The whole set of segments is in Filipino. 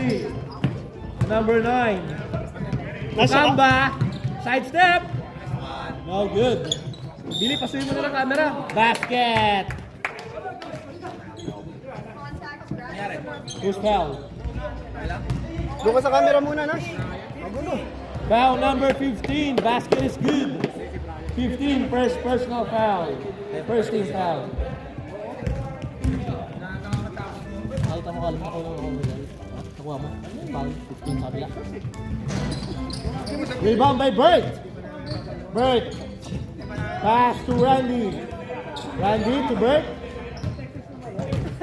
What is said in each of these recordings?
Randy. Number 9. Nasa ka? Kamba. Side step. No good. Billy, pasuyin mo na ng camera. Basket. Who's foul? Doon ka sa camera muna, Nash. Magulo. Foul number 15. Basket is good. 15, first personal foul. First team foul. Nakita mo, alam mo ako nakuha mo. Foul, 15 sabi lang. Rebound by Bert. Bert. Pass to Randy. Randy to Bert.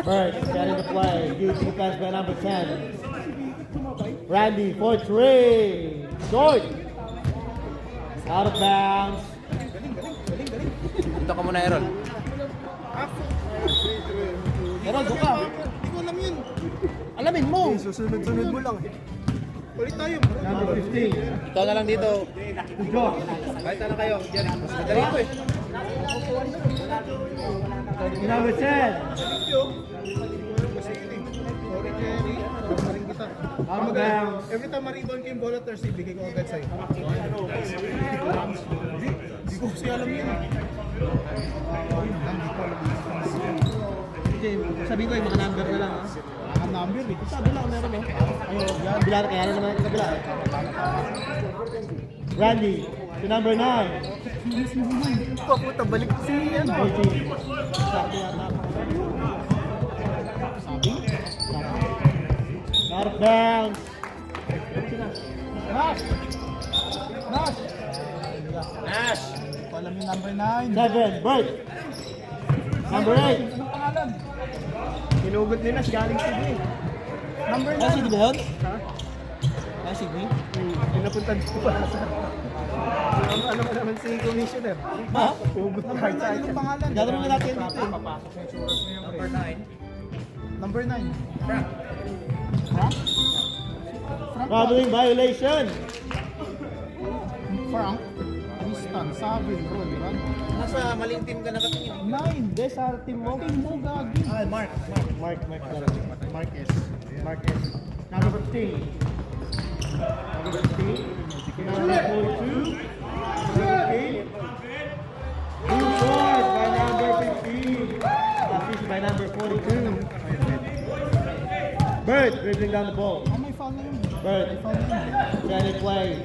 Bert getting the play. Good defense by number 10. Randy for 3. Short. Out of bounds. Dito ka muna, Errol. Errol, doon ka. Hindi ko alam yun. Alamin mo. Susunod-sunod mo lang. Ulit tayo. Number 15. Ikaw na lang dito. To Josh. Kahit ano kayo. Diyan. Mas madali ito eh. Number 10. Sorry, Jerry. Pagparing kita. Out of bounds. Every time ma-rebound ko yung bola, Thursday, bigay ko agad sa'yo. Hindi ko kasi alam yun. Sabihin ko yung mga number na lang, ha? Ang number eh. Sabi lang, meron, eh. Ayun, yan, bilar, kaya na naman yung kabila. Randy, to number 9. Paputa, balik si ano. 14. Sabi yata. Sabi? Out of bounds. Nash! Nash! Nash! Alam yung number 9. 7, Bert. Number 8. Anong pangalan? Hinugot ni Nash, galing Sydney. Number 9. Ay, sige ba yun? Ha? Ay, sige. Pinapunta dito pa sa... Alam mo naman si Commissioner. Ha? Hugot na kahit saan. Anong pangalan? Gagawin mo natin dito, eh. Number 9. Number 9. Frank. Frank? Frank? Traveling violation. Frank? Tristan, Savin, Ron. Nasa maling team ka nakatingin. 9. Des, sa team mo. Team mo, Gagi. Ah, Mark. Mark S. Mark S. Number 15. Number 15. Number 42. Number 8. Two short by number 15. Assist by number 42. Bert dribbling down the ball. Ah, may foul na yun. Bert. May foul na yun. Trying to play.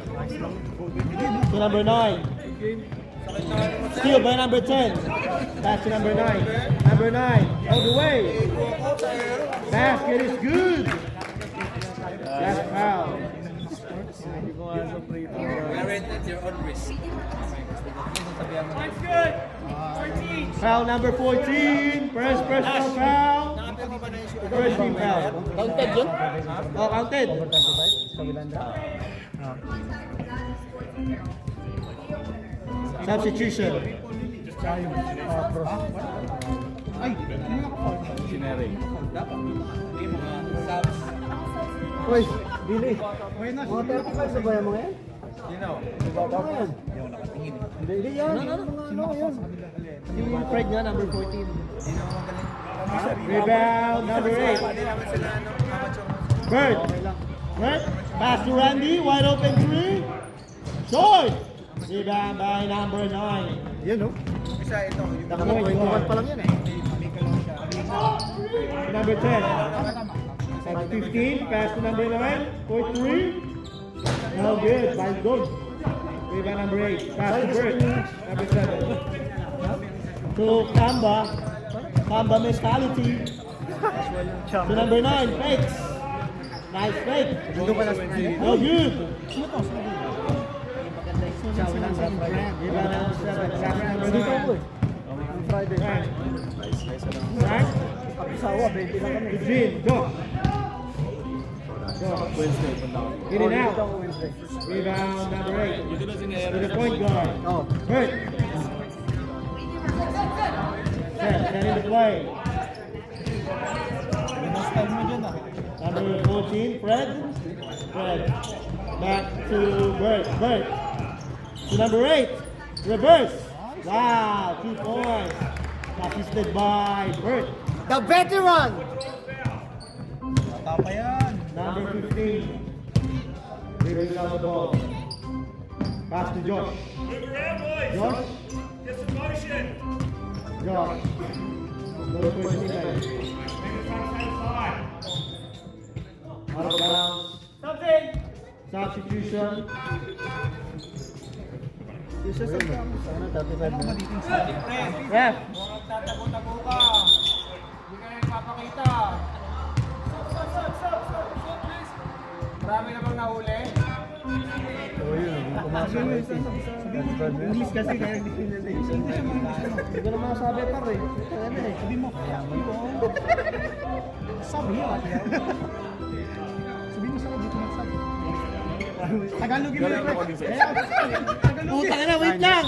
To number 9. Steal by number 10. Pass to number 9. Number 9. All the way. Basket is good. That's foul. Wear it at your own risk. Foul number 14. First personal foul. First team foul. Counted yun? Oh, counted. Substitution. Ay, ano naka-foul? Dapat. Hindi mga subs. Uy, Billy. Uy, Nash. Mga 35 sa bayan mga yan? Sino? Baba mo yan. Hindi ako nakatingin. Hindi yan. Ano yan? Yung Fred nga, number 14. Sino ang magaling? Rebound, number 8. Hindi naman sila ano, amateur. Bert. Bert. Pass to Randy. Wide open 3. Short. Rebound by number 9. Yan, no? Isa ito. Yung Nakaka-21 pa lang yan eh. Number 10. 15. Pass to number 9. For 3. No good. Five good. Rebound number 8. Pass to Bert. Number 7. To Kamba. Kamba mentality. To number 9. Fakes. Nice fake. No good. Rebound number 7. Pass to number 9. Friday. Frank. Sawa, 20 lang kami. Eugene. Josh. In and out. Rebound number 8. To the point guard. Oh. Bert. Set in the play. Style mo dyan ah. Number 14, Fred. Fred. Back to Bert. Bert. To number 8. Reverse. Wow, 2 points. Assisted by Bert. The veteran! Tapa yan. number 15. He brings down the ball. Pass to Josh. Josh. Josh. Goes for his teammate. Out of bounds. Substitution. Ref. Tatago-tago ka. Hindi ka nagpapakita. Marami na bang nahuli? English kasi kaya hindi pinalay. Hindi ko naman sabi pa rin. Sabi mo, sabi mo. Sabi mo sa dito magsabi. Tagalogin mo rin. Puta ka na, wait lang!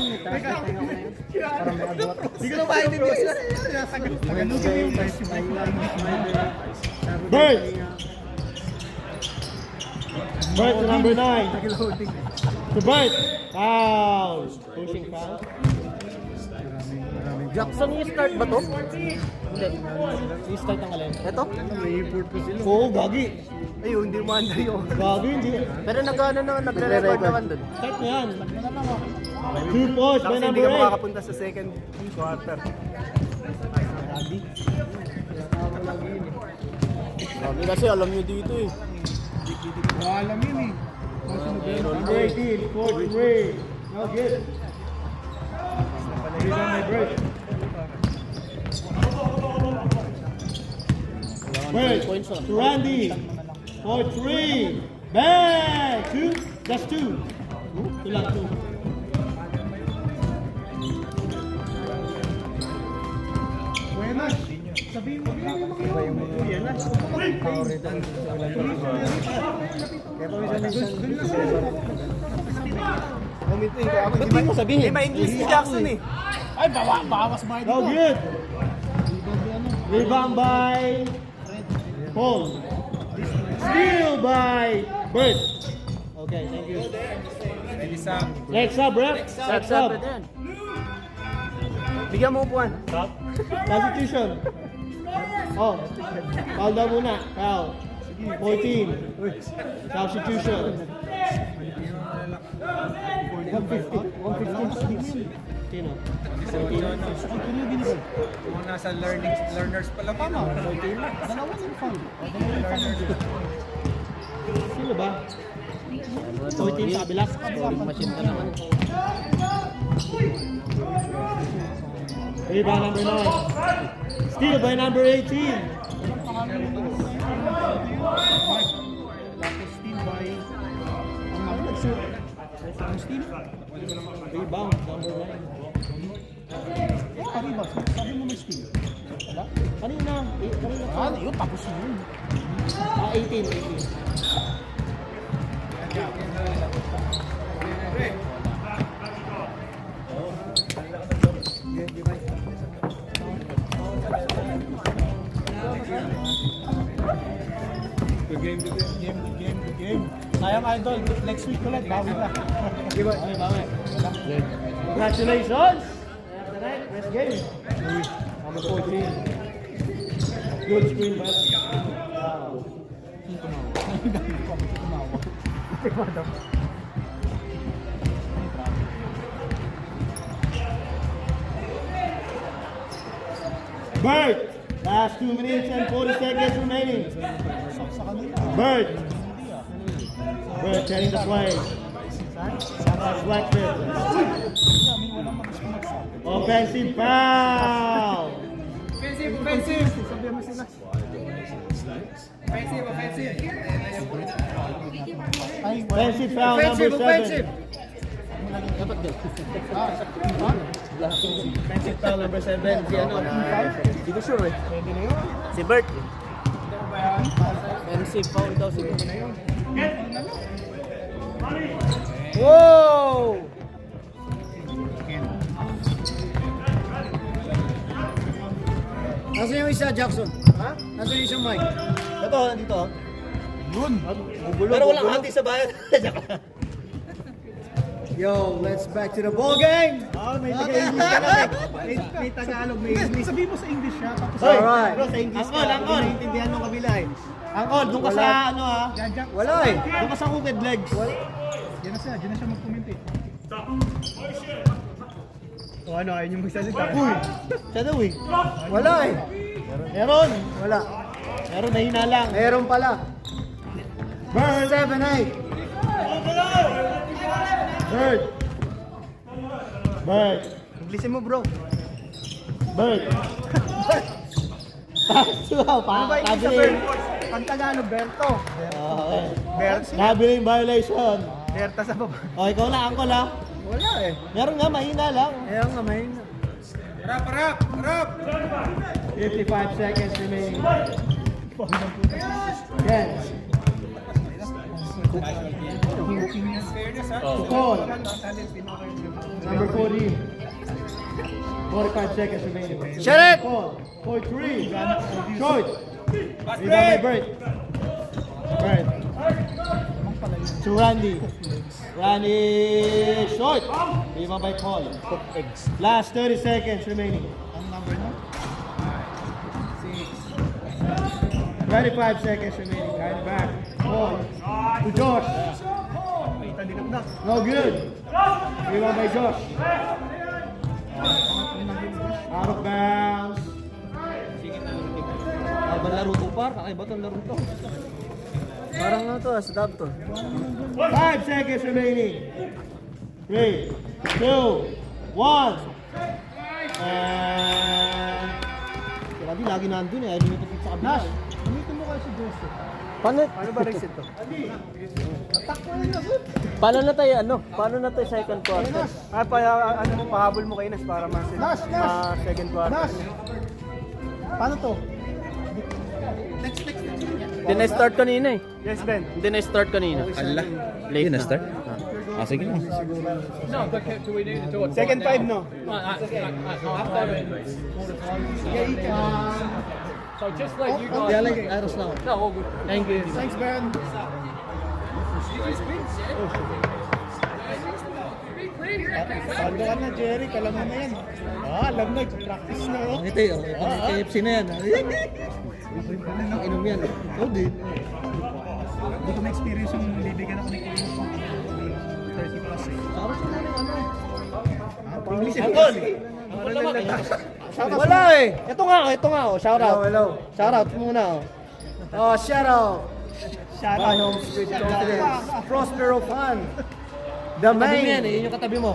Hindi ko na maintindihan sila. Tagalogin mo rin. Bert! Bert to number 9. To Bert! Foul! Pushing foul. Jackson, i-start ba to? Hindi. I-start ang alin. Ito? May import po sila. Oo, gagi. Ayun, hindi mo anda yun. Gagi, hindi. Pero nag-ano naman, nagre-record naman dun. Start na yan. 2 points by Tapos hindi number ka 8. makakapunta sa second quarter. Gagi kasi alam nyo dito eh. Alam yun eh. Number 18, 4-3. No good. He's on my break. Break to Randy. 4-3. Bang! 2. Just 2. 2 lang, 2. Buenas. Sabihin mo yung mga Buenas. Ba't di mo sabihin? May English si Jackson eh. Ay, bawas ba No good. Rebound by Paul. Steal by Bert. Okay, thank you. Next up, ref. Next up. Bigyan mo upuan. Substitution. Oh, foul daw muna. Foul. 14. Substitution. 150. Sino? Kung nasa learners pa lang. Tama. Dalawa yung foul. Sino ba? 14 sa kabila. Machine ka naman. Rebound number 9. Steal by number 18. Tapos steal by... Ang nag-shoot. Ang steal? Rebound number 9. Pariba. Sabi mo may steal. Wala? Kanina. Ah, yun. Tapos yun. 18. Game. Sayang idol. Next week ulit. Bawi na. Bawi. Congratulations! After that, best game. Number 14. Good screen, but... Wow. Bert! Last 2 minutes and 40 seconds remaining. Bert! Bert heading the play. Selected. Offensive foul! Offensive. Sabi mo sila. Offensive. Offensive foul number 7. Offensive foul number 7. Si ano? Hindi ko sure eh. Si Bert. Offensive foul daw siguro na yun. Wow! Nasaan yung isa, Jackson? Ha? Nasaan yung isang mic? Ito, nandito. Yun. Pero walang hati sa bayan. Yo, let's back to the ball game. May taga-English ka lang. May Tagalog, may English. Sabi mo sa English siya. Tapos Alright. Bro, sa English Angkol, ka. angkol. Naiintindihan ng kabila eh. Angkol, doon ka sa ano ha? Wala eh. Doon ka sa crooked legs. Diyan na siya mag-comment eh. O ano, ayun yung magsalita. Uy, siya daw eh. Wala eh. Meron. Wala. Meron, mahina lang. Meron pala. Bird. 7-8. Bird. Bird. Iglisin mo bro. Bird. Wow, Ano ba yung sa Bern? Ang Tagalog, Berto. Okay. Berto. Nabiling violation. Berta sa baba. O, ikaw na, angkol ha? Wala eh. Meron nga, mahina lang. Kaya nga, mahina. Harap! 55 seconds remaining. Again. Fairness, ha? To call. Number 14. 45 seconds remaining. Shut it! Call. Point 3. Short. Pass Rebound by break! Bert. Bert. To Randy. Randy short. Rebound by Paul. Last 30 seconds remaining. Ang number no? 25 seconds remaining. Kind back. Paul. To Josh. No good. Rebound by Josh. Out of bounds. Abang laro to par. Kakaiba tong laro to. Parang ano to, sa dab to. 5 seconds remaining. 3, 2, 1. And... Grabe, lagi nandun eh. Ayaw nyo tapit sa kabila. Gamitin mo kayo si Joseph. Paano ba reset to? Paano na tayo second quarter? Ano mo, pahabol mo kay Nas para Nas! second quarter. Nas! Paano to? Hindi na-start kanina eh. Yes, Ben. Hindi na-start kanina. Allah. Late na. start? Ah, sige lang. Second 5, no? So just like you guys. Kaya lang, aros lang. No, all good. Thank you. Thanks, Ben. Sando ka na, Jerry. Alam mo na yan. Alam na. Practice na. Oh. Ito yun. KFC na yan. Inom yan. Ikaw din. Hindi ko na-experience yung bibigyan ako ni Kuya. 30 plus eh. Aros na lang ano. English Angkol! Wala eh! Ito nga, oh. Shout out. Hello. Shout out muna, oh. Oh, shout out! Shout My out. home street confidence. Prospero Fun. The Katabi mo yan, eh. main Yun yung katabi mo.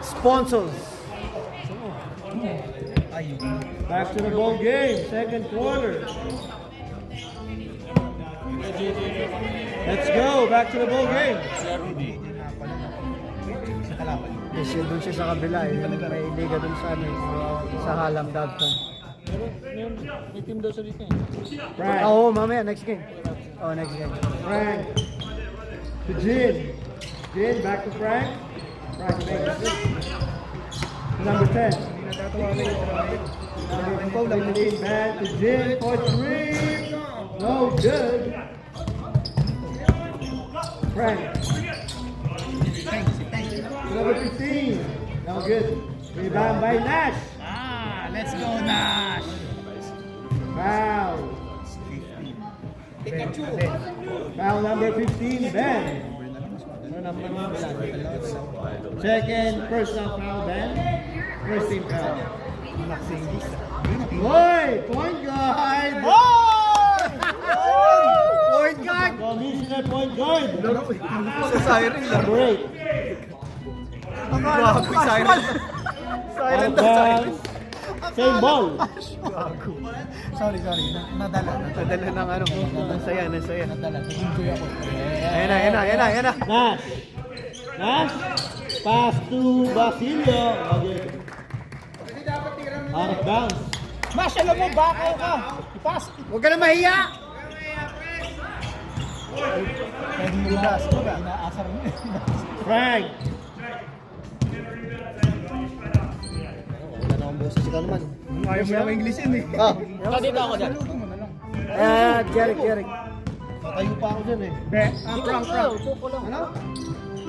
sponsors. Back to the ball game. Second quarter. Let's go. Back to the ball game. Kasi doon siya sa kabila eh. May liga doon sa ano, sa Halam Dabton. May team daw sa dito eh. Frank. Oo, mamaya, next game. Oh, next game. Frank. To Jin. Jin, back to Frank. Frank makes it. Number 10. Number 15, back to Jin for 3. No good. Frank. Number 15. No good. Rebound by Nash. Let's go, Nash! Foul. Foul number 15, Ben. Second personal foul, Ben. First team foul. Boy, point guard. Point guard! Commissioner point guard. Sa siren lang. Number 8. Grabe, siren. Siren Out daw, of siren. bounds. Same ball. Sorry. Nadala. Nadala ng ano, nasaya. Nadala. Enjoy ako. Ayan na. Nash. Nash. Pass to Basilio. Okay. Out of bounds. Nash, alam mo, bako ka. Ipas. Huwag ka na mahiya! Pwede mo ba? Inaasar mo. Frank. Wala na akong boses ikaw naman. Ayaw mo lang English yun eh. Dito ako dyan. Jeric. Tayo pa ako dyan eh. Frank. Ano?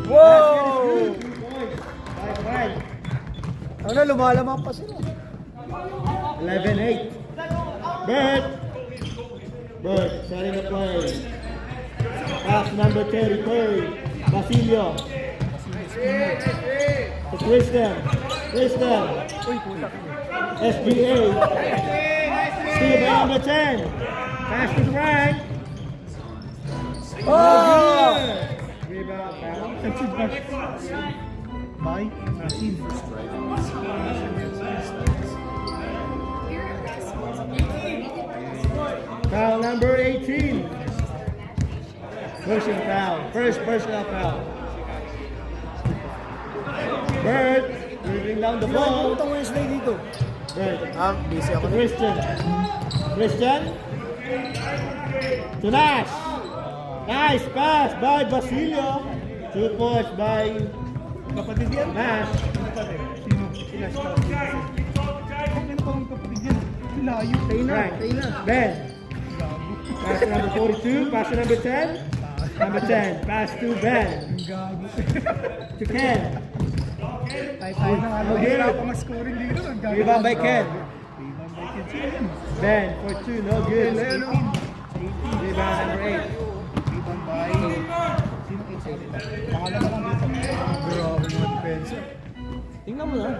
Wow! By Frank. Ano, lumalamang pa sila. 11-8. Bert. Bird, setting the play. Pass number 30, Curry. Basilio. To Tristan. Tristan. SBA. Steal by number 10. Pass to Frank. Oh! Rebound, foul. Bye. Nasin. Foul number 18. Pushing foul. First personal foul. Bird, moving down the ball. Utang Wednesday dito. Bird. Busy ako To na. Christian. Christian. To Nash. Nice pass by Basilio. 2 points by Kapatid yan? Nash. Kapatid. Sino? Sila siya. Ano pa ang kapatid yan? Layo. Frank. Ben. Pass to number 42. Pass to number 10. Number 10. Pass to Ben. Gago. To Ken. Tayo na nga. Okay. Wala pa mag-scoring dito. Ang gago. Rebound by Ken. Rebound by Ken. Sino yun? Ben for 2. No good. Ano? Rebound number 8. Rebound by... Sino kayo? Pangalan na lang dito. Grabe mga depensa. Tingnan mo na.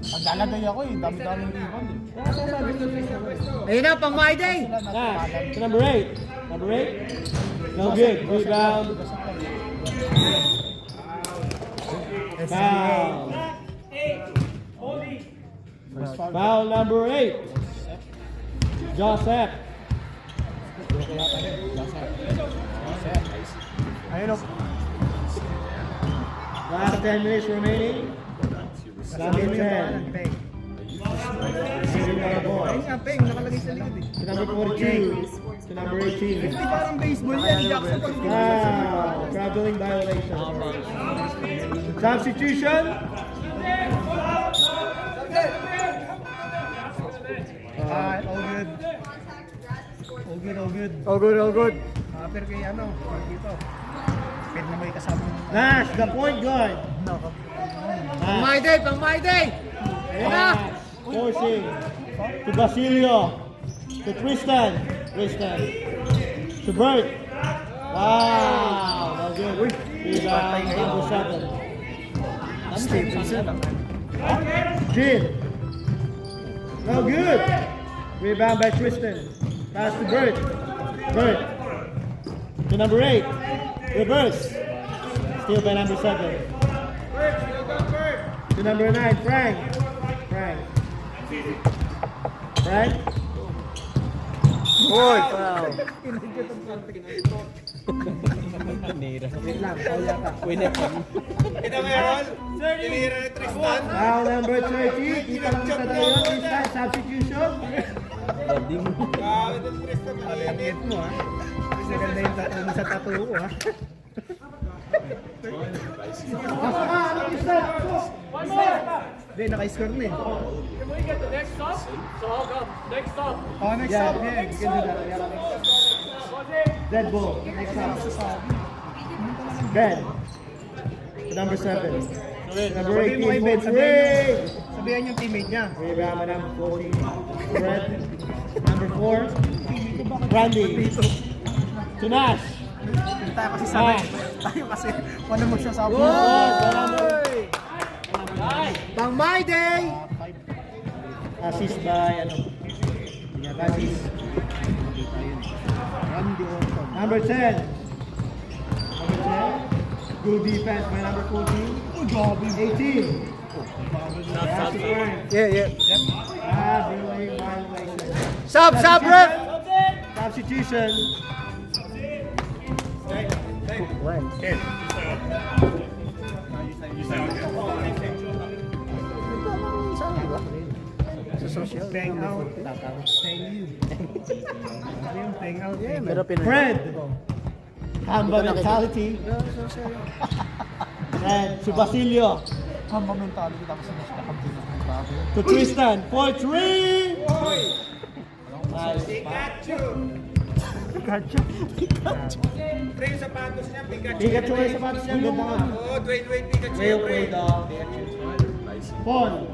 Paglalagay ako eh. Dami-daming rebound eh. Ayun na, pang my day. Nash to number 8. Number 8. No good. Rebound. Foul. Foul number 8. Joseph. Ayun o. Last 10 minutes remaining. Number 10. Peng. Shooting on the ball. Ayun nga, Peng. Nakalagay sa likod eh. To number 42. To number 18. Hindi parang baseball yan. Jackson pag Wow. Traveling violation. Substitution. All good. All good, all good. All good, all good. Pero kay ano, dito. Pwede na may kasama. Nash, the point guard. Pang my day, pang my day. Ayun na. Nash, forcing. To Basilio. To Tristan. Tristan. To Bert. Wow. No good. Rebound number 7. Stevenson. Jin. No good. Rebound by Tristan. Pass to Bert. Bert. To number 8. Reverse. Steal by number 7. To number 9. Frank. Frank. Frank. Good, foul. Wait lang. Foul yata. Kita mo yun? Tinira ni Tristan. Foul number 30. Kita lang sa tayo. This time, substitution. Grabe itong Tristan. Alamit mo ha. Kasi ganda yung tattoo mo sa tattoo ko ha. Hindi, naka-score na eh. Can we get the next stop? So I'll come. Next stop. Oh, next Yeah, up. Yeah, you can do that. Yeah. Dead ball. Next up. Ben. To number 7. To number Sabihin mo kay 18. Ben, For 3. sabihan yung teammate niya. Rebound by number 14. Fred. Number 4. Brandy. To Nash. Hindi tayo kasi sanay. Tayo kasi, paano magsasabi mo? Oy! Pang my day. Assist by ano? Assist. Randy Orton. Number 10. Number 10. Good defense by number 14. Oh, grabe. 18. Pass to Frank. Yeah. Traveling violation. Sub, ref. Substitution. When? Sa social. Bang out. Thank you. Ano yung bang out? Pero pinag... Fred. Hamba mentality. Fred. To Basilio. Hamba mentality tapos na siya kampi na. Grabe. To Tristan. For 3. Nice. Gotcha. Pre, yung sapatos niya, Pikachu. Pikachu ay sapatos niya. Ganda nga. Oo, Dwayne Pikachu. Rail play dog. Paul.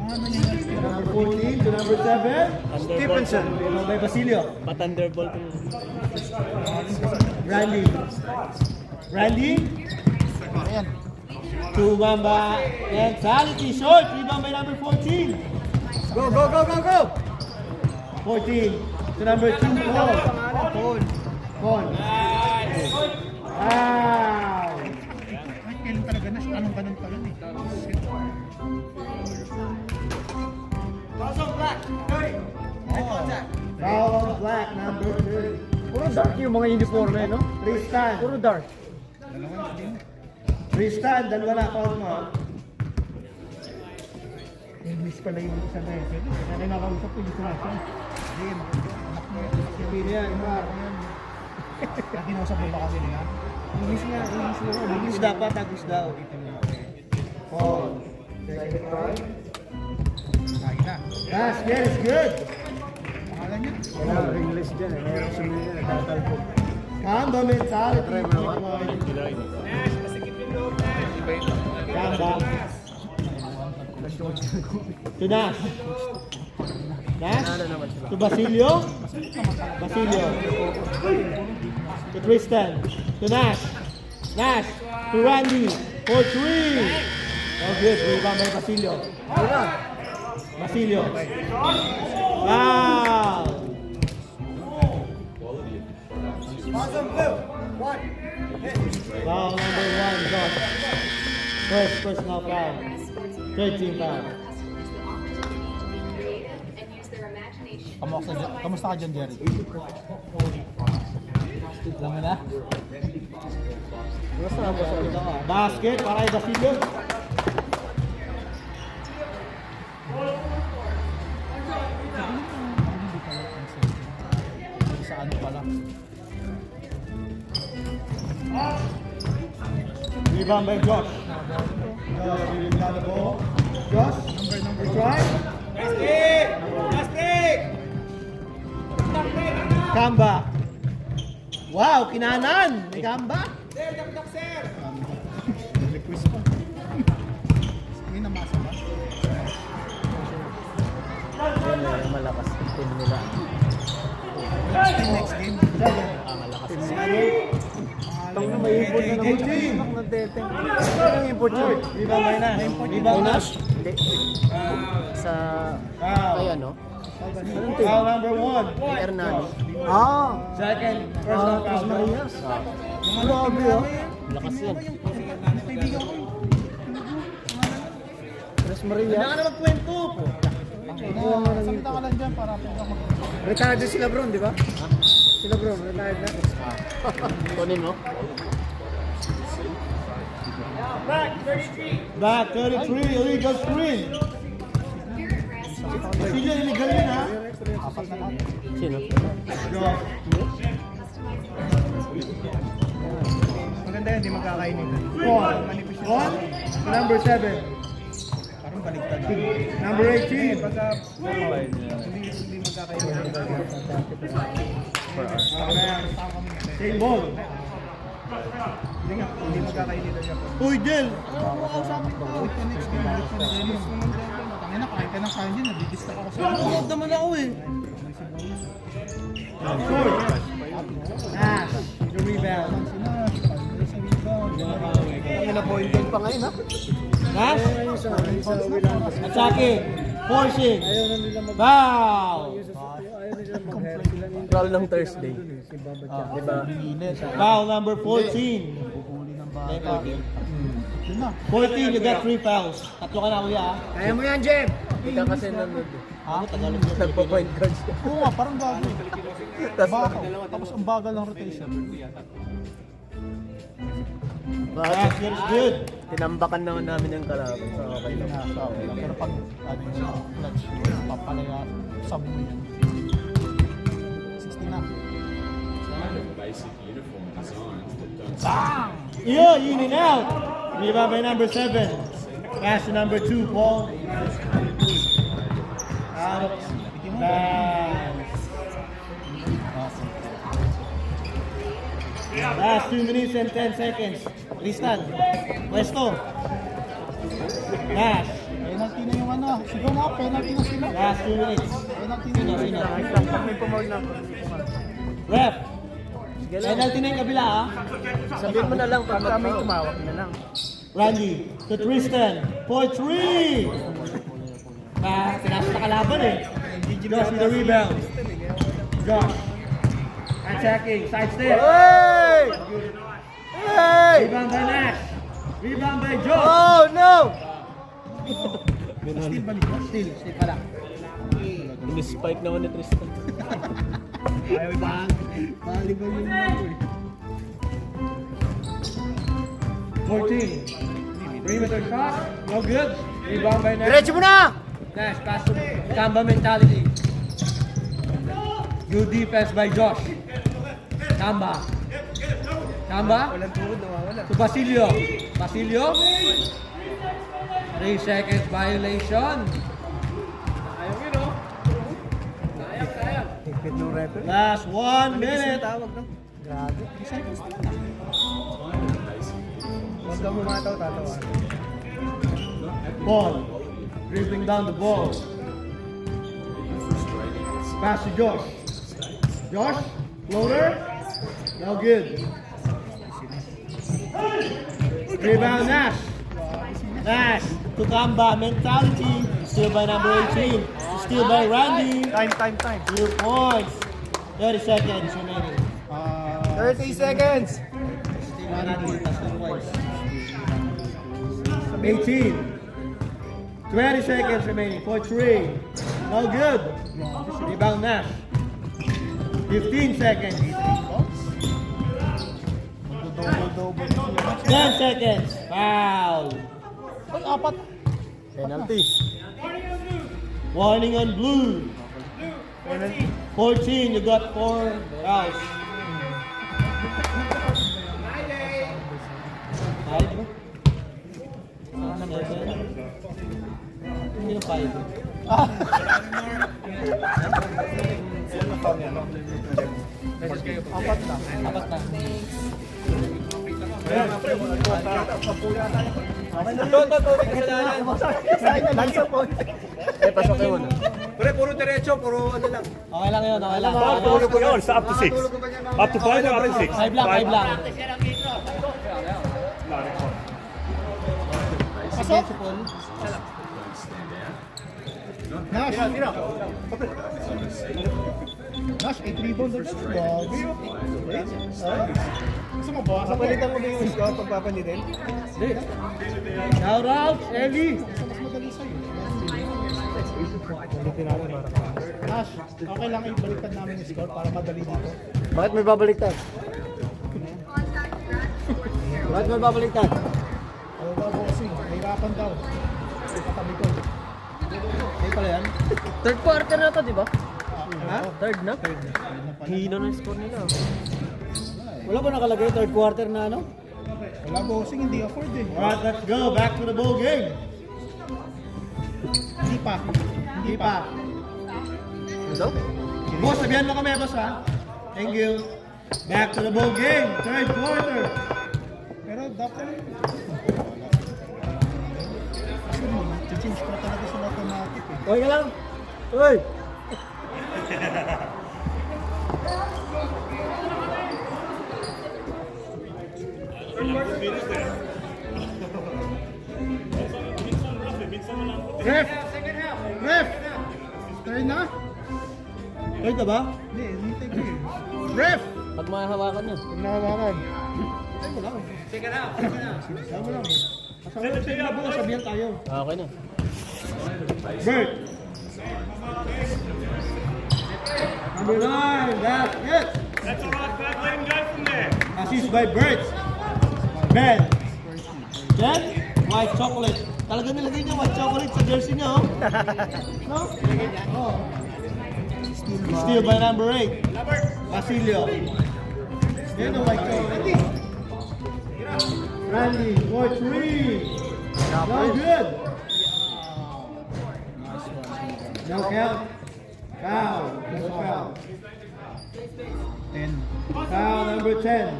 Number 14 to number 7. Stevenson. Rebound by Basilio. Pa-thunderbolt. Randy. Randy. Ayan. To Mamba. And Sality short. Rebound by number 14. Go, go, go, go, go! 14 to number 2. Paul. Paul. Wow. Kailan talaga na? Anong ganun pa rin eh. Foul on black, number 3. Puro dark yung mga uniform eh, no? Tristan. Puro dark. Tristan, dalawa na count mo. English pala yung isa na eh. Kaya nakausap ko yung isa. Pili yan, Mar. Kaya kinausap mo ba kasi nila? English nga, English nga. English dapat, English daw. Paul. Kain na. Basket is good. Pangalan niya? Wala, English dyan eh. Mayroon sumili na tatalbo. Kamba mentality. Try mo naman. Kamba. To Nash. Nash. To Basilio. Basilio. To Tristan. To Nash. Nash. To Randy. For 3. Oh, good. Rebound by Basilio. Basilio. Wow. Foul number 1, Josh. First personal foul. 13 foul. Kamusta ka dyan, Jerry? Alam mo na? Basket para kay Basilio. Sa ano pala? Rebound by Josh. Josh, you got the ball. Josh, number try. Kamba. Wow, kinanan. May Kamba. Request pa. Hindi na masa ba? Yan yung malakas yung team nila. Next game. Malakas yung Tang na may import na naman. Tang na deteng. Anong import yun? Rebound by Nash. Rebound Nash. Hindi. Sa... Wow. Kaya no? Anong team? Foul number 1. Kay Hernani. Ah! Second personal Chris foul. Marias. Grabe ah. Lakas yan. Chris Marias. Kailangan na magkwento po. Salita ka lang dyan para mag... Retired sila bro, di ba? Sila bro, retired na. Tonin mo? Back 33, illegal screen. Basilio, illegal yun ha. Sino? Josh. Maganda yan, hindi magkakainin. Paul. Paul to number 7. Parang baliktad. Number 18. Pagka... Hindi magkakainin. Same ball. Hindi magkakainin na siya. Uy, Del. Next game. Tangina, kain ka ng kain din. Nabibistak ako sa... Huwag naman ako eh. Short. Nash. The rebound. Ang na-pointed pa ngayon ha? Nash. Sa Williams. Atake. Forcing. Ayaw na nila mag... Foul. Ayaw na nila mag-hair sila. Roll ng Thursday. Si Baba Chan. Diba? Foul number 14. Yun na. 14, you got 3 fouls. Tatlo ka na kuya ha. Kaya mo yan, Jem! Hindi ka kasi nanood. Ha? Tagalog yun. Nagpa-point guard siya. Oo nga, parang bago. Tapos, Tapos ang bagal ng rotation. Basket is good. tinambakan naman namin yung kalaban. So, okay lang. Pero pag ano yung clutch, papalaya sa buhay yan. 60 na. Yeah, in and out. Rebound by number 7. Pass to number 2, Paul. Out of bounds. Last 2 minutes and 10 seconds. Tristan. Westo. Nash. Penalty penalty na yung ano. Sigaw na, penalty na sila. Last 2 minutes. Penalty na Sino? sila. Ayos lang, pag may pumaul na. Ref. Penalty na yung kabila ah. Sabihin mo na lang pag may tumawag na lang. Randy to Tristan for 3. Pinasa na kalaban eh. Josh with the rebound. Josh. Attacking. Side step. Hey! Hey! Rebound by Nash. Rebound by Josh. Oh no! Still balik. Still pala. Mispike naman ni Tristan. Ayaw ba? Balik ba yung number? 14. Perimeter shot. No good. Rebound by Nash. Diretso mo na! Nash pass to Kamba mentality. Good defense by Josh. Kamba. Walang tuhod, nawawala. To Basilio. Basilio. 3 seconds violation. Higpit ng referee. Last 1 minute. Tawag no? Grabe. Huwag kang humataw, tatawa. Ball. Dribbling down the ball. Pass to Josh. Josh. Floater. No good. Rebound Nash. Nash to Kamba mentality. Still by number 18. Still by Randy. Time. 2 points. 30 seconds remaining. 30 seconds! 18. 20 seconds remaining for 3. No good. Rebound Nash. 15 seconds. Double. 10 seconds. Foul. Ay, apat. Penalty. Warning on blue. 14. You got 4 fouls. Five ba? Hindi na 5. Apat na. Apat na. Lagi sa point. Pasok kayo na. Pre, puro diretso, puro ano lang. Okay lang yun, okay lang. Tulog ko yun, sa up to 6. Up to 5 or up to 6? 5 lang, 5 lang. Pasok. Nash. Nash, 8 rebounds agad. Grabe. Gusto mo ba? Papalitan mo ba yung score pag papalitin? Shout out, Ellie. Mas madali sa'yo. Nash, okay lang ibaliktad namin yung score para madali dito. Bakit may babaliktad? Bakit may babaliktad? Ano ba, bossing? Nahirapan daw. Katabi ko. Ay pala yan. Third quarter na to, di ba? Ha? Third na? Third na pala. Hino ng score nila. Wala ba nakalagay third quarter na ano? Wala, bossing. Hindi afford eh. Alright, let's go. Back to the ball game. Hindi pa. Hindi pa. Ito? Boss, sabihan mo kami, boss ha? Thank you. Back to the ball game. Third quarter. Pero dapat kasi change pa talaga sila automatic eh. Okay ka lang? Uy! Ref! Ref! Turn na? Third na ba? Hindi, hintay ko eh. Ref! Pag mahahawakan niya. Huwag nakawakan. Sabi mo lang. Kasama ko sila bukas, sabihan tayo. Okay na. Bert. Number 9, that's it. That's a rock back lane guy from there. Assist by Bert. Ben. Then, white chocolate. Talaga nilagay niya white chocolate sa jersey niya, oh. No? Oh. Steal by number 8. Basilio. Yan ang white chocolate. Randy, for 3. No good. No count. Foul. No foul. 10. Foul number 10.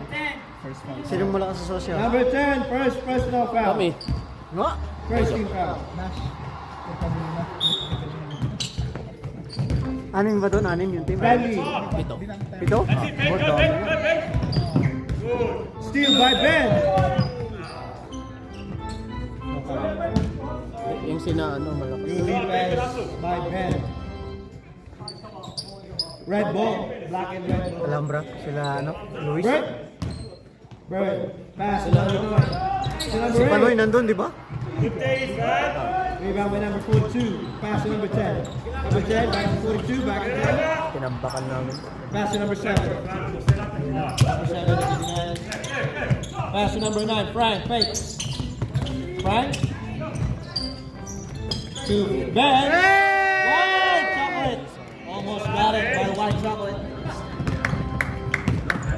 First foul. Sinong malakas sa social? Number 10, first personal foul. Kami. Nga? First team foul. Nash. Anim ba doon? Anim yung team? Bradley. Pito? That's it, Ben. Go, Ben. Go, Ben. Steal by Ben. Yung sina ano, malaki. Defense by Ben. Red ball. Black and red ball. Alhambra, sila ano, Luis. Bird. Bird. Pass to number 1. Si Paloy nandun, di ba? Good days, man. Rebound by number 42. Pass to number 10. Number 10, back to 42, back to 10. Tinambakan namin. Pass to number 7. Number 7 is man. Pass to number 9. Frank, fake. Frank. To Ben. White chocolate. Almost got it by white chocolate.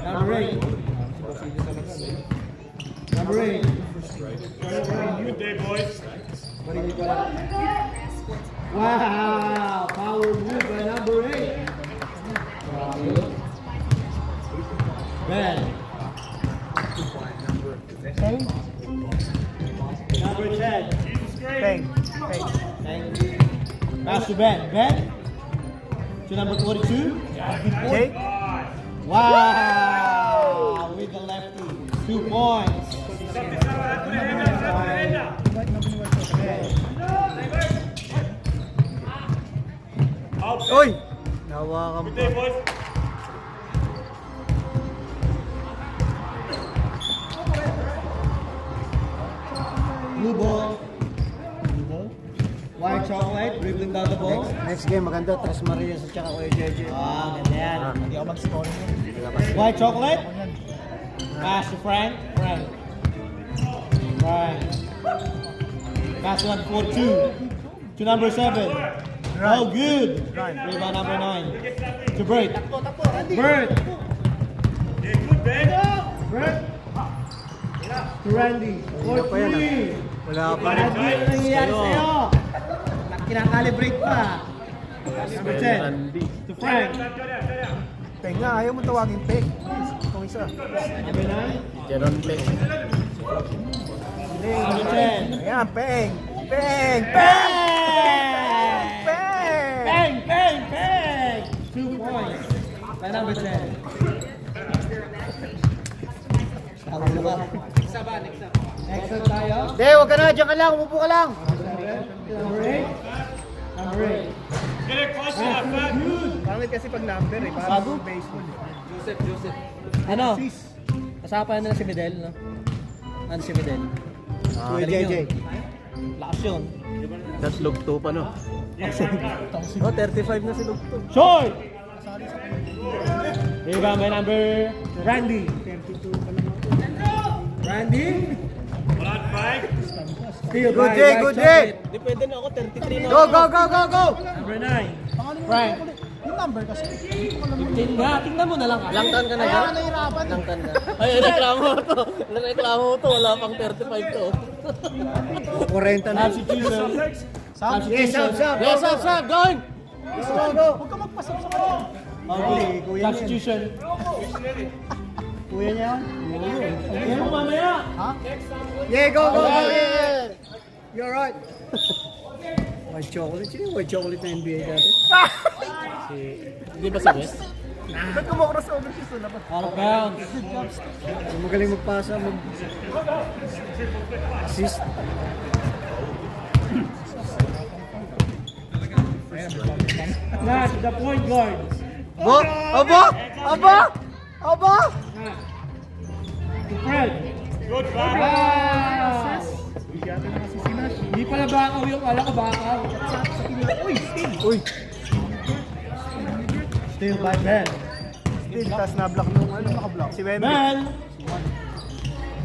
Number 8. Number 8. Good day, boys. Wow, power move by number 8. Ben. Number 10. Peng. Pass to Ben. Ben. To number 42. Jake? Wow, with the lefty. 2 points. Out. Oy! Nahawakan Good pa. day, boys. Blue ball. White chocolate, dribbling down the ball. Next game, maganda. Tres Marias at saka Kuya JJ. Ah, ganda yan. Hindi ako mag-score yun. White chocolate. Pass to Frank. Frank. Frank. Pass to number 42. To number 7. Oh, good. Rebound number 9. To Bert. Bert. Yeah, good, Ben. Bert. To Randy. Wala pa yan, 4-3. Wala pa. Randy, ano nangyayari sa'yo? Kinakalibrate pa. Number 10. To Frank. Peng nga, ayaw mo tawagin Peng. Kung isa. Number 9. Jeron Peng. Number 10. Ayan, Peng. Peng! Bang! Peng! Bang! Bang! Bang! 2 points. By number 10. Tawag na ba? Next up tayo. Hindi, huwag ka na. Diyan ka lang. Umupo ka lang. Number 8. Number 8. Get a question, man. Pangit kasi pag number eh. Bago? Parang baseball eh. Ano? Kasapayan nila si Fidel, no? Ano si Fidel? Kuya JJ. Lakas yun. That's Lugto pa, no? Oh, 35 na si Lugto. Short! Rebound by number Randy. Randy. Hold on, Frank. Steal Good by day, White good day. Chocolate. Di pwede na ako, 33 na Go, go, go, go, go! Number 9. Frank. Yung number kasi. 15 nga, tingnan mo na lang. Ilang taon ka na Kaya ba? ka nahirapan. Ilang taon ka? Ay, reklamo to. Reklamo to. Wala pang 35 to. 40 na. Substitution. Yes, sub. Yes, sub. Going! Huwag ka magpasap sa kanya. Okay, substitution. Kuya niya yun? Tingnan mo mamaya. Yeah, go, go, go. Okay. You're right. White chocolate. Sino yung white chocolate na NBA dati? Hindi ba si West? Ba't kumakrosover siya sa labas? Out of bounds. Magaling magpasa, assist. Nash, the point guard. Bo! Aba! Aba! Aba! To Fred. Good, Frank. Ah! Bigyan na kasi si Nash. Hindi pala bakaw yung kala ko bakaw. Uy, Steve! Uy! Steal by Ben. Steve, tapos na-block nung ano naka-block. Si Wemby. Ben.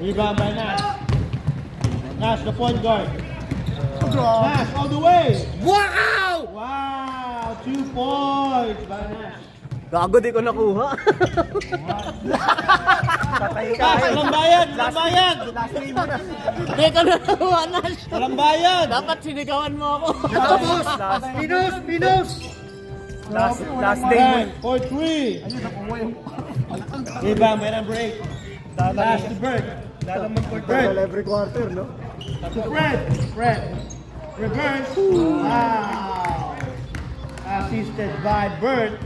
Rebound by Nash. Nash, the point guard. Nash, all the way. Wow! Wow, 2 points by Nash. Gago, di ko nakuha. Patay ka. Nash, walang bayad, walang bayad. Last name mo na. Di ko nakuha, Nash. Walang bayad. Dapat sinigawan mo ako. Tapos. Pinus! Pinus! Last day mo. Ben, for 3. Ayun, nakuha yung... Rebound by number 8. Nash to Bert. Lalamang pag Fred. Every quarter, no? To Fred. Fred. Reverse. Wow. Assisted by Bert.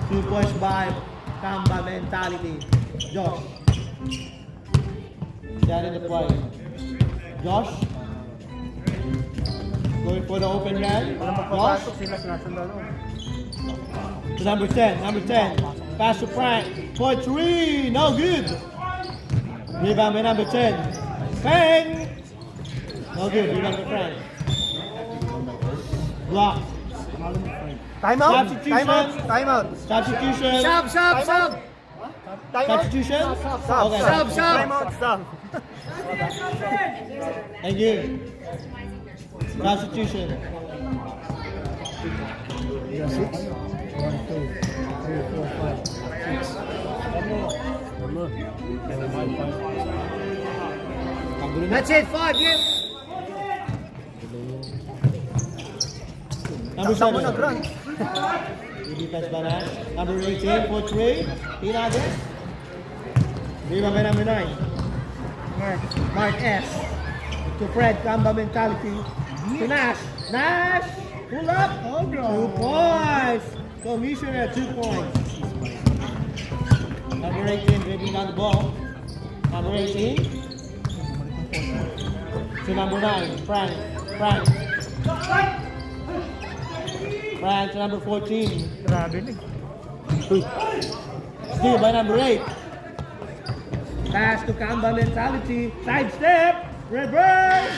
2 points by Kamba Mentality. Josh. That in the play. Josh. Going for the open man. Josh. Sila sinasandal. To number 10. Number 10. Pass to Frank. For 3. No good. Rebound by number 10. Bang. No good. Rebound by Frank. Block. Timeout! Substitution. Timeout! Timeout! Substitution. Sub! Timeout! Substitution. Sub! Okay. Timeout! Sub! Thank you. Substitution. That's it! 5 game! Number Tama 7. na, Grant. Defense by Nash. Number 18 for 3. Hernandez. Rebound by number 9. Mark S. To Fred. Kamba Mentality. To Nash. Nash. Pull up. 2 points. Commissioner 2 points. Number 18 dribbling on the ball. Number 18. To number 9. Frank. Frank to number 14. Grabe na. Steal by number 8. Pass to Kamba Mentality. Side step. Reverse.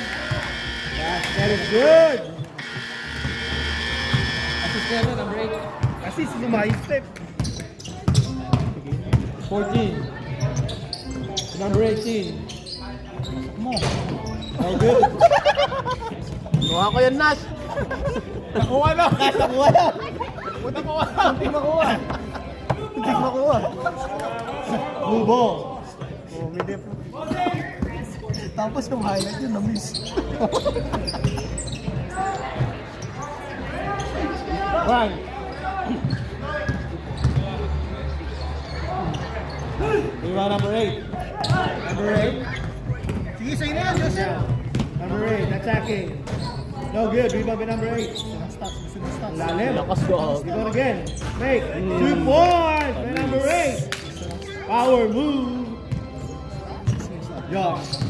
That is good. Assist na number 8. Assist step. 14. To number 18. Oh, good. Kuha ko yan, Nash! Nakuha na! Nash, nakuha na. Punti makuha! Punti makuha! Blue ball. Oh, may dip. Tapos yung highlight yun, na-miss. Frank. Rebound number 8. Number 8. Sige, sa'yo na yan, Joseph! Number 8, attacking. No good. Rebound by number 8. Lalim. Lakas ko, Rebound again. Make 2 points by number 8. Power move. Josh.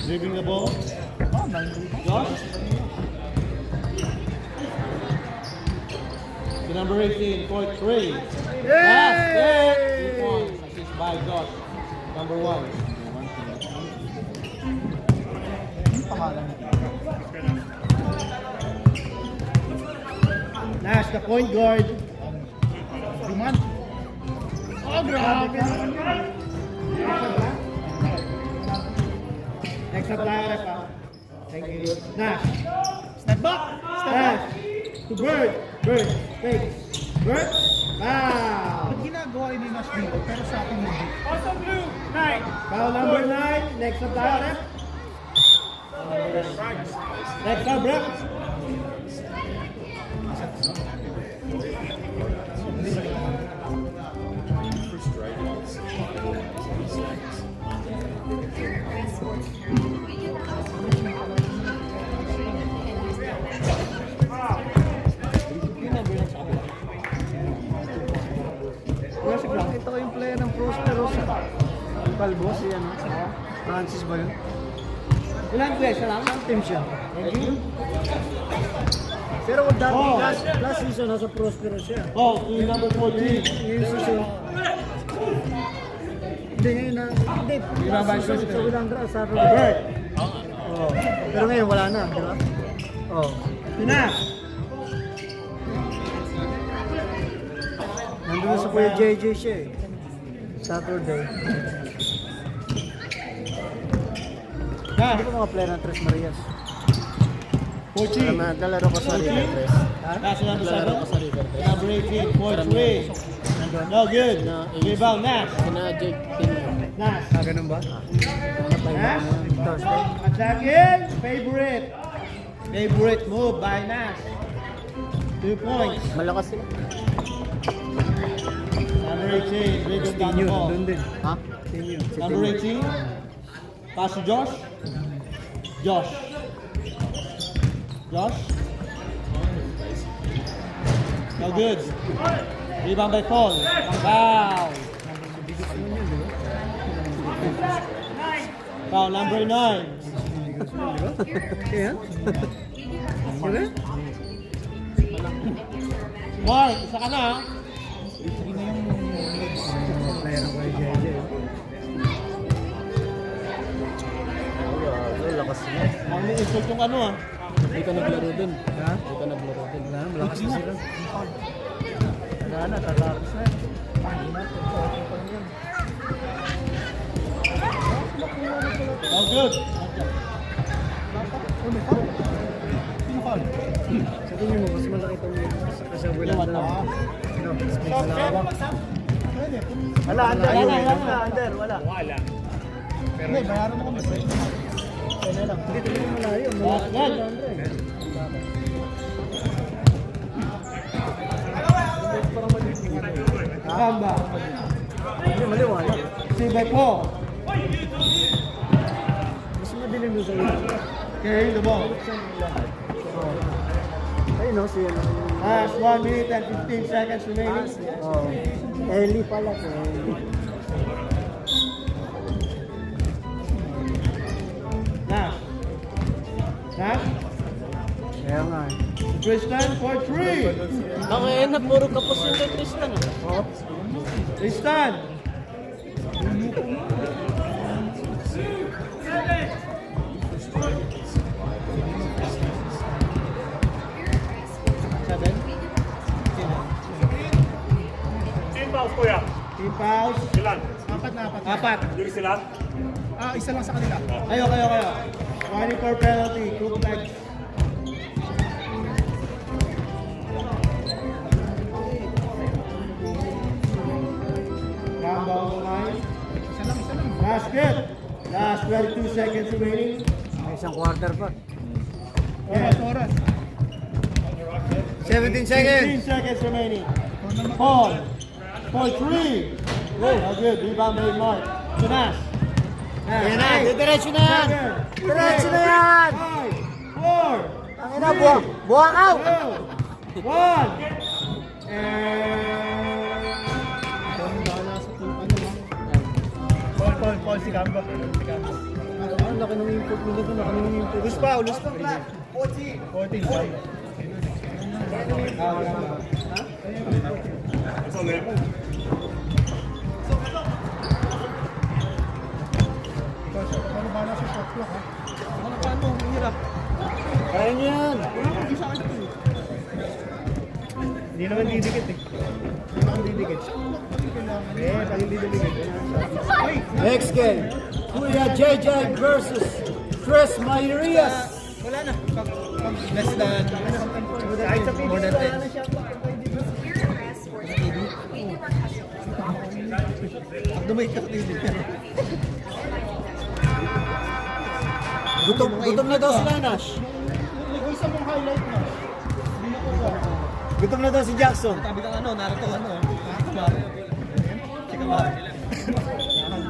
Dribbling the ball. Josh. To number 18 for 3. Basket. 3 points. Assist by Josh. Number 1. Nash, the point guard. Duman. Oh, grabe. Next up tayo, ref. Thank you. Nash. Step back. Nash. To Bird. Fake. Bird. Wow. Ba't ginagawa ni Nash dito? Pero sa akin hindi. Also blue, 9. Foul number 9. Next up tayo, ref. Next up, ref. Nakita ko yung player ng Prosperos. Yung kalbo, si ano? Francis ba yun? Ilang pesa lang? Ang team siya. Thank you. Pero kung dati, Oh. last season, nasa Prosperos siya. Oh, to number 14. Yung season, hindi ngayon na, hindi, last season, sa Wilandra, sa Bird. Oh. Pero ngayon, wala na, di ba? Oh. Nash. Nandun sa Kuya JJ siya eh. Saturday. Nash. Hindi ko mga player ng Tres Marias. 14. Naglalaro ko sa River Tres. Nash number Naglalaro ko 7. sa River Tres. Number 18 for 3. No good. Rebound, Nash. Kina Jake Pino. Nash. Ganun ba? Nash. Thursday. Attacking. Favorite move by Nash. 2 points. Malakas sila. Number 18. Dribble down the ball. Doon din. Ha? Number 18. Pass to Josh. Josh. No good. Rebound by Paul. Foul. Foul number 9. Mark, isa ka na. Lakas niya. Ang insult yung ano ah. Hindi ka naglaro dun. Ha? Hindi ka naglaro dun. Malakas na sila. Wala na, tatapos na. Oh, good. Sa tingin mo, mas malaki itong sa wala Iwan na. na. Wala, under. Wala. Hindi, bayaran mo kami. Kaya lang. Hindi, tingin mo malayo. Yan. Kamba. Hindi, maliwanag. Si by Paul. Mas madilim doon sa iyo. Carrying the ball. Ayun no, si ano. Last 1 minute and 15 seconds remaining. Oh. Ellie pala ko. Nash. Nash. Kaya nga eh. Tristan for 3. Ang na puro kapos yung kay Tristan. Oh. Tristan. Seven. Team fouls, kuya. Team fouls. Ilan? Apat. Yung sila? Isa lang sa kanila. Kayo. Running for penalty. Group legs. Kamba on the line. Isa lang. Basket. Last 22 seconds remaining. May isang quarter pa. Oras. 17 seconds. 15 seconds remaining. Paul. For 3. Oh, good. Rebound by Mark. To Nash. Yan na, diretso na yan. Diretso na yan. 5, 4, Ang ina, buwang out. 2, 1. And... Paul, si Gamba. Ang laki ng input nila doon. Laki ng input. Ulus pa, Brad. 14. It's on there. Ano ba na sa shot clock, ha? Paano? Hirap. Kaya niyo yan. Hindi naman didikit eh. Hindi naman didikit. Pag hindi didikit. Next game. Kuya JJ versus Chris Mayrias. Wala na. Pag less than... Kahit sa more than 10. Pag dumay ka Gutom na daw sila, Nash. Isa mong highlight na. Gutom na daw si Jackson. Sabi kang ano, narito ano.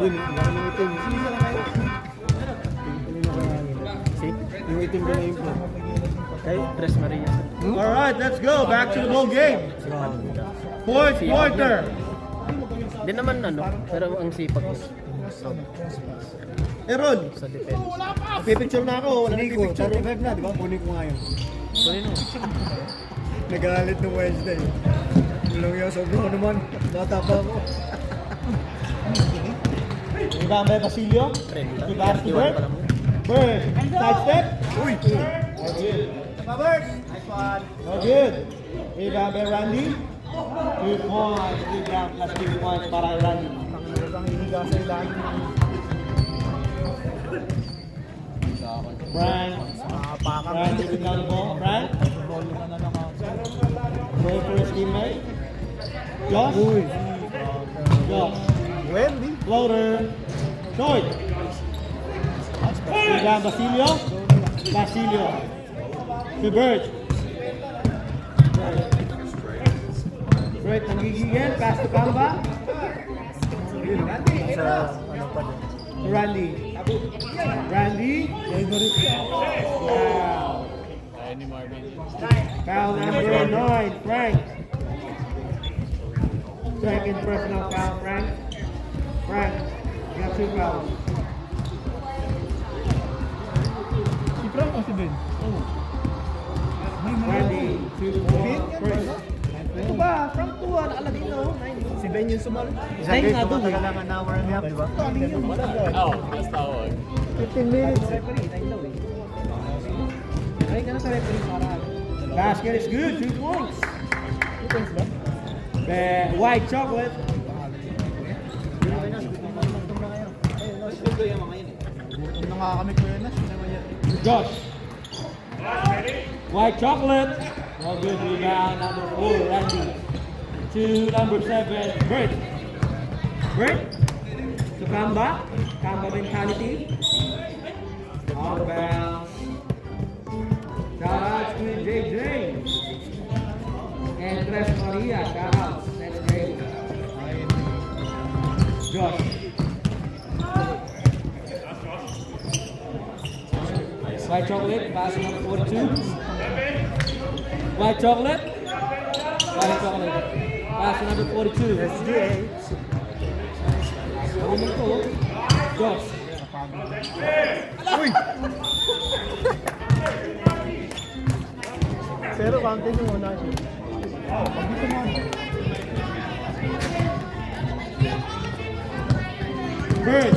Yung itim. See? Yung itim din na yung plan. Okay, Tres Maria. Alright, let's go. Back to the ball game. Fourth quarter. Hindi naman ano, pero ang sipag ko. Aaron, Sa defense. pipicture na ako. Wala Kunin na ko, pipicture. 35 na, di ba? Kunin ko ngayon. Kunin mo. Nagalit ng Wednesday. Tulong yung sobrang naman. Bata pa ako. Rebound by Basilio. 30. To basket 31 Bird. pa lang. Bird. Side step. Uy! No good. Rebound by Randy. 2 points. Rebound plus 2 points para kay Randy. Ang hiniga sa ilalim. Frank. Frank taking down the ball. Frank. Going for his teammate. Josh. Josh. Wendy? Floater. Short. Rebound Basilio. Basilio. To Bird. Right, nanggigigil. Pass to Kamba. Sa ano pa din. To Randy. Randy. Wow. Foul number 9, Frank. Second personal foul, Frank. Frank, you got 2 fouls. Si Frank o si Ben? Randy, 2 points. First. Ito ba? Frank 2, nakalagay na oh. Si Ben yung sumali. Isang game, tumatagal lang an hour and a half, di ba? Oh, that's tawag. 15 minutes. Ay, ka na sa referee para. Basket is good, 2 points. The white chocolate. Gutom na nga kami ko yun. Josh. White chocolate. No good rebound. Number 4, Randy. To number 7, Bert. Bert. To Kamba. Kamba mentality. Out of bounds. Shout out to JJ. And Tres Maria. Shout out. That's great. Josh. White chocolate, pass number 42. White chocolate. White chocolate. Pass number 42. SGA. Woman ko. Josh. Pero counting yung una siya. Bird.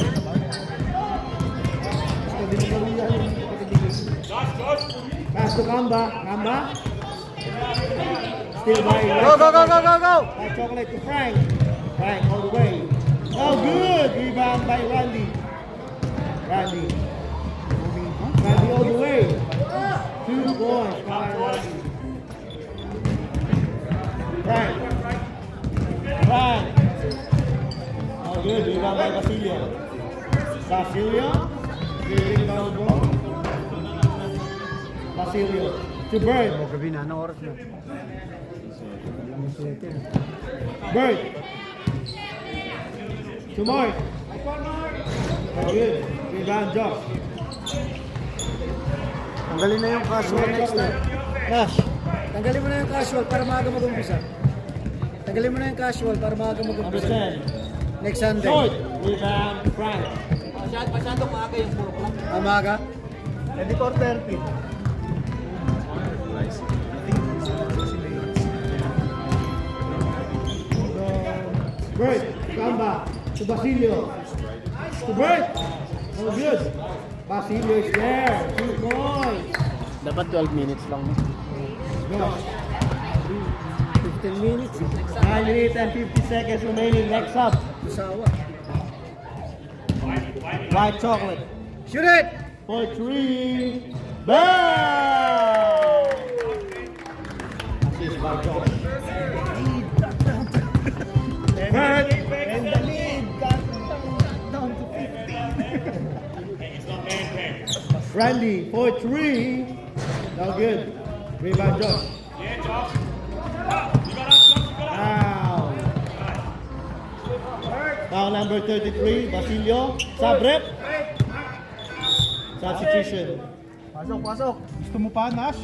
Pass to Kamba. Kamba. Still by Go, go, go, go, go, go! White chocolate to Frank. Frank all the way. Oh, good. Rebound by Randy. Randy. Randy all the way. 2 points by Randy. Frank. Frank. Oh, good. Rebound by Basilio. Basilio. Dribbling down the ball. Basilio. To Bird. Gabi na, anong oras na? Bird. To Mark. Oh, good. Rebound, Josh. Tanggalin na yung casual next na. Cash, tanggalin mo na yung casual para maaga mag-umpisa. Tanggalin mo na yung casual para maaga Number mag-umpisa. 10. Next Sunday. Short. Rebound, Frank. Masyadong maaga yung 4 o'clock. Maaga? Ready for 30. Bird. Kamba. To Basilio. To Bird. Oh, good. Basilio is there. 2 points. Dapat 12 minutes lang. Josh. 15 minutes. 9 minutes and 50 seconds remaining. Next up. Usawa. White chocolate. Shoot it! For 3. Bang! Assist by Josh. Bird. And the lead got down to 50. Randy for 3. No good. Rebound Josh. Foul. Foul number 33. Basilio. Sabrep. Substitution. Pasok, pasok. Gusto mo pa, Nash?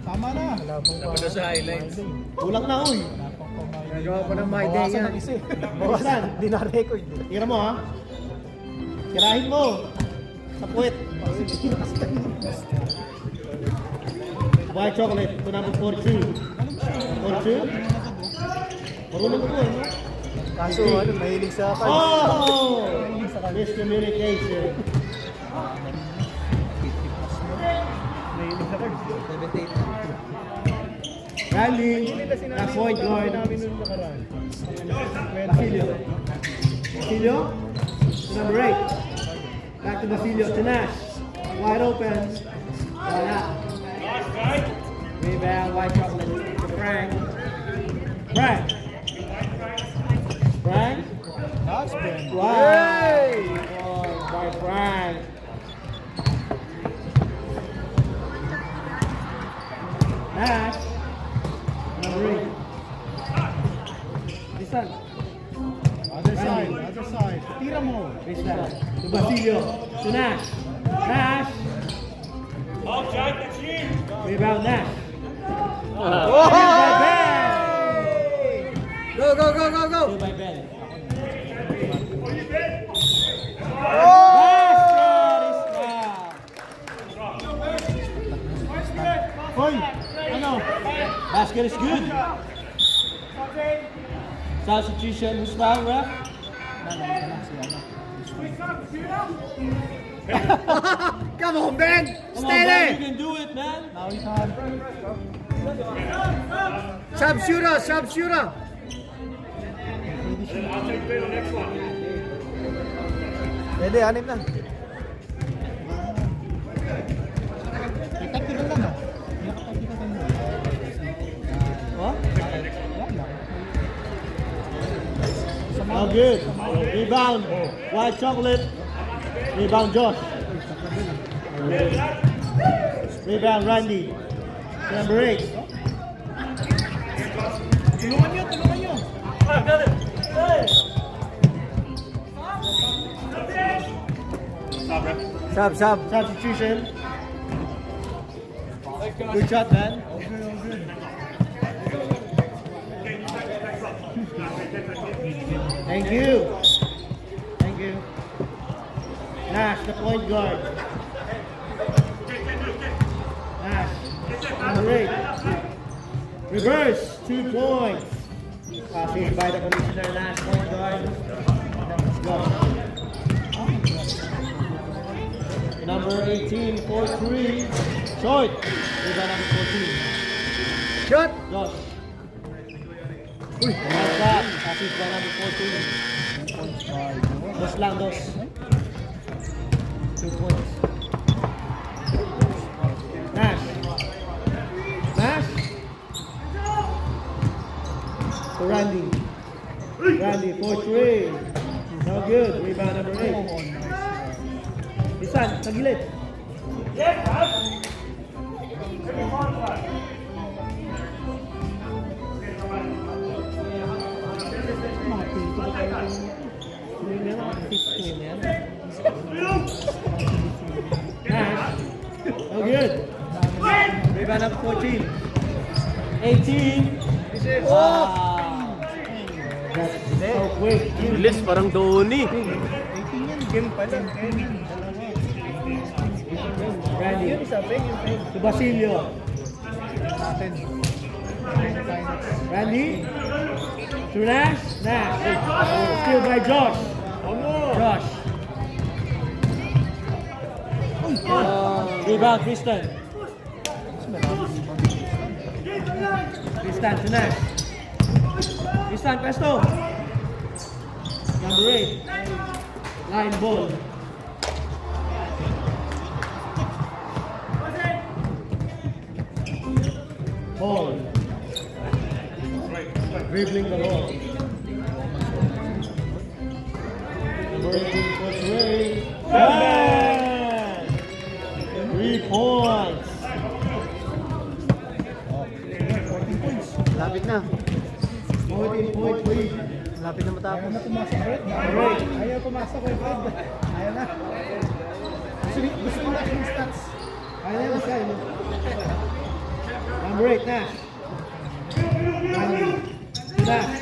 Tama na. Napanood sa highlights. Kulang na, uy. Nagawa ko ng my day Bawasan yan. ng isa. Bawasan. Di na record. Tira mo, ha? Tirahin mo. Sa puwet. White chocolate to number 42. 42? Marunong ko, no? Kaso ano, mahilig sa fans. Oh! Miscommunication. Mahilig sa cards. 78. Randy, na point guard. Basilio. Basilio, to number 8. Back to Basilio, to Nash. Wide open. Wala. Rebound, white chocolate to Frank. Frank. Frank. Nash, Ben. Wow. Hey! Point by Frank. Nash. Number 8. Lisan. Other side. Tira mo. Baseline. To Basilio. To Nash. Nash. Oh, Jack, that's you. Rebound Nash. Oh! By Ben. Go, go, go, go, go! Two by Ben. Oh! Hoy! Ano? Basket is good. Substitution. Who's foul, ref? Come on, Ben! Come on, Ben. You Steady! can do it, man. Now we can. Sub shooter! I'll take Ben on next one. Pwede, anim na. Tactical lang ah. Tactical lang. What? Wala. Oh, good. Rebound. White chocolate. Rebound Josh. Rebound Randy. Number 8. Tulungan nyo. Stop, ref. Sub. Substitution. Good shot, man. Thank you. Thank you. Nash, the point guard. Nash. Number 8. Reverse. 2 points. Passing by the commissioner. Nash, point guard. Let's go. Number 18, 4-3. Short. Rebound number 14. Shot! Josh. Nice shot. Assist by number 14. Dos lang, dos. 2 points. Nash. Nash. To Randy. Randy, 4-3. No good. Rebound number 8. Isan, sa gilid. Nash. No good. Rebound number 14. 18. Wow. That's so quick. Bilis, parang Dhoni. 18 yan. Game pa lang. Randy. Isa, Ben yung Ben. To Basilio. Natin. Randy. To Nash. Nash. Steal by Josh. Josh. Rebound, Tristan. Tristan to Nash. Tristan, pesto. Number 8. Line ball. Ball. Dribbling the ball. Number 18 for 3. Yeah! 3 points. 14 points. Lapit na. 14.3. Lapit na matapos. Ayaw na pumasok, Fred. Ayaw pumasok kay Fred. Ayaw na. Gusto mo na yung stats. Ayaw na siya. Number 8, Nash. Nash.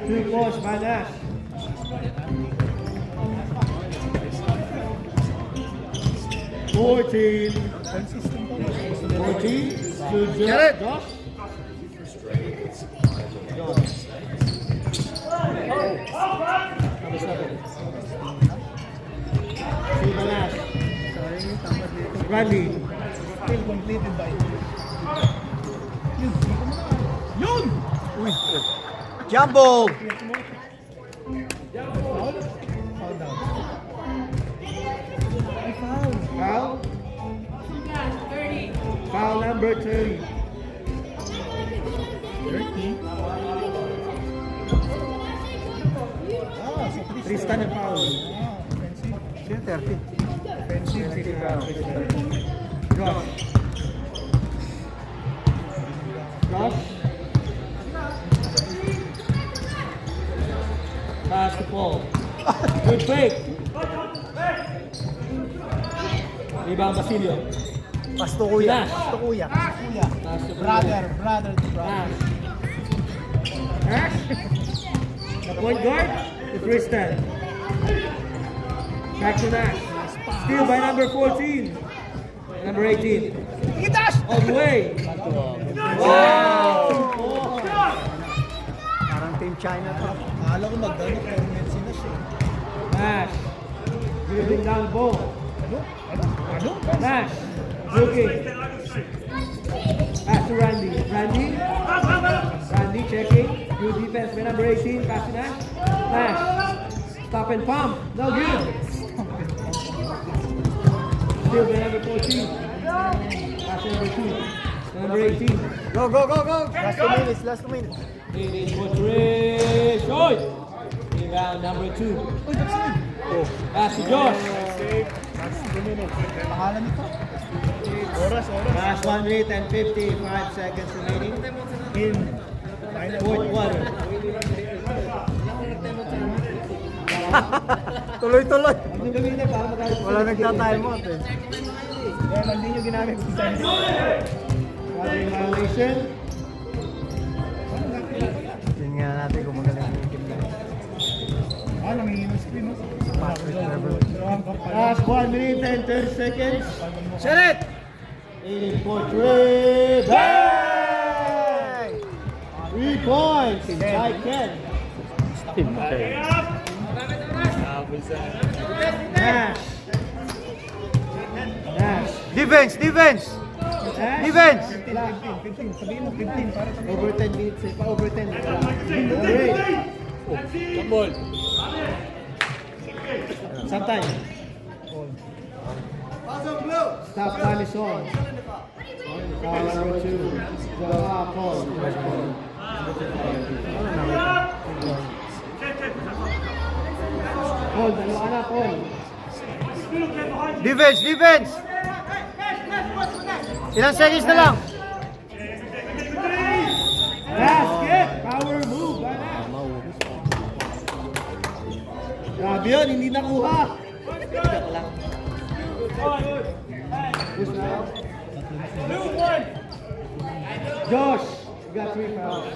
2 points by Nash. Fourteen. Consistent po. 14 to Jared. Josh. Number 7. Silva Nash. Sorry, tama dito. Randy. Still completed by Yun! Uy! Jump ball! Foul? Foul down. Ay, foul! Foul. Foul number 30. 30. Ah, so Tristan and foul. Offensive. Sino 30? Offensive. Josh. Josh. Pass to Paul. Good fake. Rebound Basilio. Pasto kuya. Nash. Pasto kuya. Kuya. Pass to Brother to brother. Nash. Nash. The point guard to Tristan. Back to Nash. Steal by number 14. Number 18. All the way. Wow! Parang Team China to. Akala ko magdano tournament si Nash eh. Nash. Dribbling down the ball. Ano? Nash. Looking. Pass to Randy. Randy checking. Good defense by number 18. Pass to Nash. Nash. Stop and pump. No good. Still by number 14. Pass to number 2. Number 18. Go, go, go, go! Last 2 minutes, last 2 minutes. It is for three. Short. Rebound number 2. Pass to Josh. Pangalan nito? Last 1 minute and 55 seconds remaining in fourth quarter. Tuloy-tuloy. Ano gawin na para magkakaroon? Wala nagta-time out eh. Kaya mali nyo ginamit ko sa inyo. Foul violation. Tingnan natin kung magaling yung team na. Nangingin ng screen mo. Last 1 minute and 30 seconds. Set it! Aiming for three. Bang! 3 points. By Ken. Nash. Nash. Defense! Defense! Nash. Defense! 15. Sabihin mo 15 para sa Over 10 minutes. Pa over 10. Great. Sometime. Stop time is on. Foul number 2. Paul. Paul, dalawa na, Paul. Defense! Defense! Ilang seconds na lang? Basket! Power move. Bana. Grabe yun, hindi nakuha. Josh, you got 3 fouls.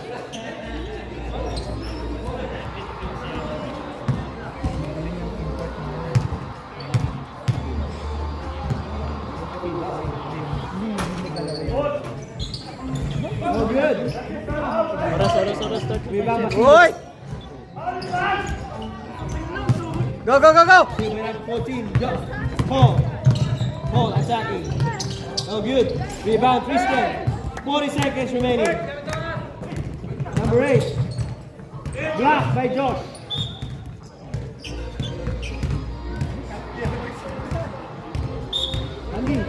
Oh, good. Rebound, Basilio. Uy! Go, go, go, go! Team by number 14, Josh. Paul attacking. Oh, good. Rebound, Tristan. 40 seconds remaining. Number 8. Blocked by Josh. Andy.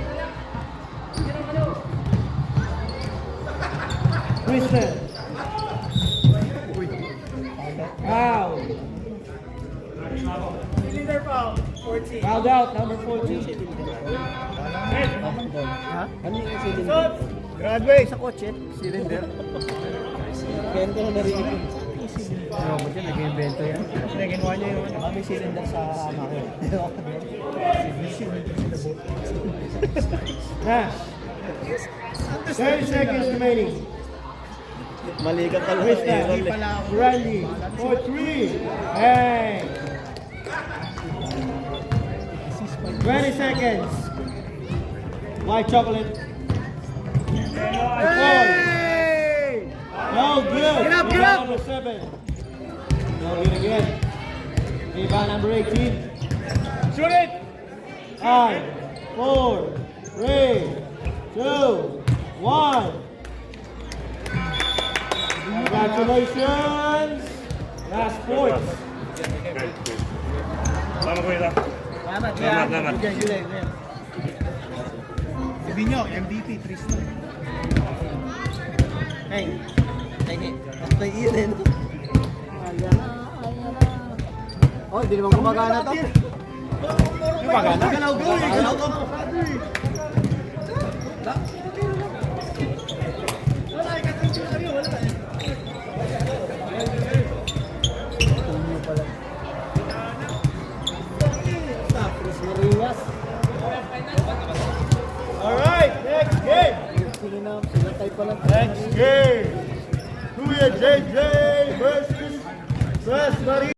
Tristan. Foul. Fouled out, number 14. Ha? Ano yung cylinder? Graduate sa kotse. Cylinder. Kaya ko na narinig. Ano mo dyan? Nag-invento yan. Ginawa niya yung May cylinder sa makina. Nash. 30 seconds remaining. Mali ka talaga. Tristan. Randy. For 3. Hey. 20 seconds. White chocolate. Hey! No good. Get up, get Rebound up. number 7. No good again. Rebound number 18. Shoot it. 5, 4, 3, 2, 1. Congratulations. Last point. Salamat kuya. Salamat, Salamat. Sabi nyo, MVP Tristan. Hey, tayo. Tayo yun. Oh, hindi naman gumagana to. Gumagana? Galaw go. Galaw go. Wala. 12, Marie.